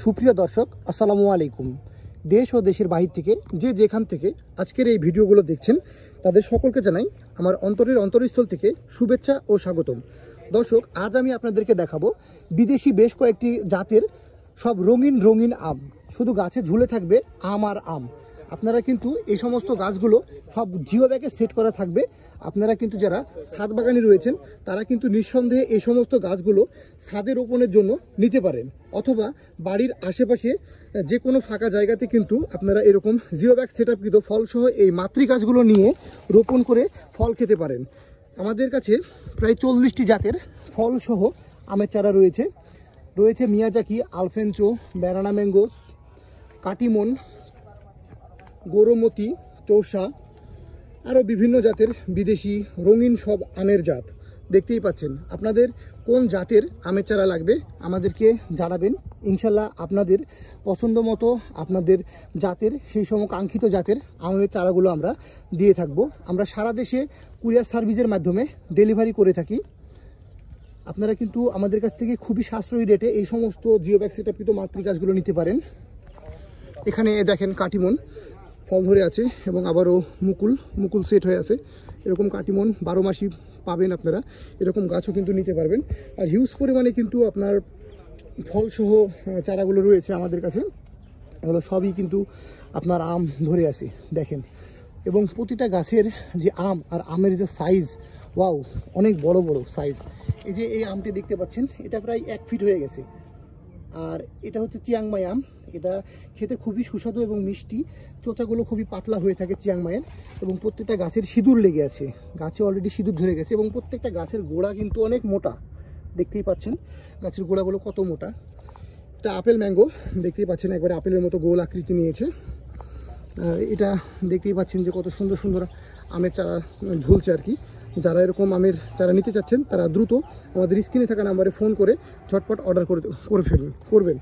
সুপ্রিয় দর্শক, আসসালামু আলাইকুম। দেশ ও দেশের বাহির থেকে যে যেখান থেকে আজকের এই ভিডিওগুলো দেখছেন তাদের সকলকে জানাই আমার অন্তরের অন্তরস্থল থেকে শুভেচ্ছা ও স্বাগতম। দর্শক, আজ আমি আপনাদেরকে দেখাবো বিদেশি বেশ কয়েকটি জাতের সব রঙিন রঙিন আম। শুধু গাছে ঝুলে থাকবে আম আর আম। আপনারা কিন্তু এই সমস্ত গাছগুলো সব জিও ব্যাগে সেট করা থাকবে। আপনারা কিন্তু যারা ছাদ বাগানে রয়েছেন তারা কিন্তু নিঃসন্দেহে এই সমস্ত গাছগুলো ছাদে রোপণের জন্য নিতে পারেন, অথবা বাড়ির আশেপাশে যে কোনো ফাঁকা জায়গাতে কিন্তু আপনারা এরকম জিও ব্যাগ সেট আপকৃত ফলসহ এই মাতৃ গাছগুলো নিয়ে রোপণ করে ফল খেতে পারেন। আমাদের কাছে প্রায় 40টি জাতের ফলসহ আমের চারা রয়েছে Miyazaki, Alphonso, banana mangoes, Katimon, Gourmoti, Chausa, আরও বিভিন্ন জাতের বিদেশি রঙিন সব আমের জাত দেখতেই পাচ্ছেন। আপনাদের কোন জাতের আমের চারা লাগবে আমাদেরকে জানাবেন। ইনশাল্লাহ আপনাদের পছন্দ মতো আপনাদের জাতের সেই সম কাঙ্ক্ষিত জাতের আমের চারাগুলো আমরা দিয়ে থাকব। আমরা সারা দেশে কুরিয়ার সার্ভিসের মাধ্যমে ডেলিভারি করে থাকি। আপনারা কিন্তু আমাদের কাছ থেকে খুবই সাশ্রয়ী রেটে এই সমস্ত জিও ব্যাগ সেটআপকৃত মাতৃ গাছগুলো নিতে পারেন। এখানে দেখেন কাটিমন ফল ধরে আছে এবং আবারও মুকুল সেট হয়ে আছে। এরকম কাটিমন 12 মাসই পাবেন আপনারা। এরকম গাছও কিন্তু নিতে পারবেন। আর হিউজ পরিমাণে কিন্তু আপনার ফলসহ চারাগুলো রয়েছে আমাদের কাছে। এগুলো সবই কিন্তু আপনার আম ধরে আছে দেখেন, এবং প্রতিটা গাছের যে আম আর আমের যে সাইজ, ওয়াও, অনেক বড় বড় সাইজ। এই যে এই আমটি দেখতে পাচ্ছেন, এটা প্রায় 1 ফিট হয়ে গেছে। আর এটা হচ্ছে চিয়াংমাই আম। এটা খেতে খুবই সুস্বাদু এবং মিষ্টি। চোচাগুলো খুবই পাতলা হয়ে থাকে চিয়াংমাইয়ের, এবং প্রত্যেকটা গাছের সিঁদুর লেগে আছে। গাছে অলরেডি সিঁদুর ধরে গেছে এবং প্রত্যেকটা গাছের গোড়া কিন্তু অনেক মোটা। দেখতেই পাচ্ছেন গাছের গোড়াগুলো কত মোটা। এটা আপেল ম্যাঙ্গো, দেখতেই পাচ্ছেন একবারে আপেলের মতো গোল আকৃতি নিয়েছে। এটা দেখতেই পাচ্ছেন যে কত সুন্দর সুন্দর আমের চারা ঝুলছে আর কি। যারা এরকম আমের চারা নিতে চাচ্ছেন তারা দ্রুত আমাদের স্ক্রিনে থাকা নাম্বারে ফোন করে ঝটপট অর্ডার করবেন।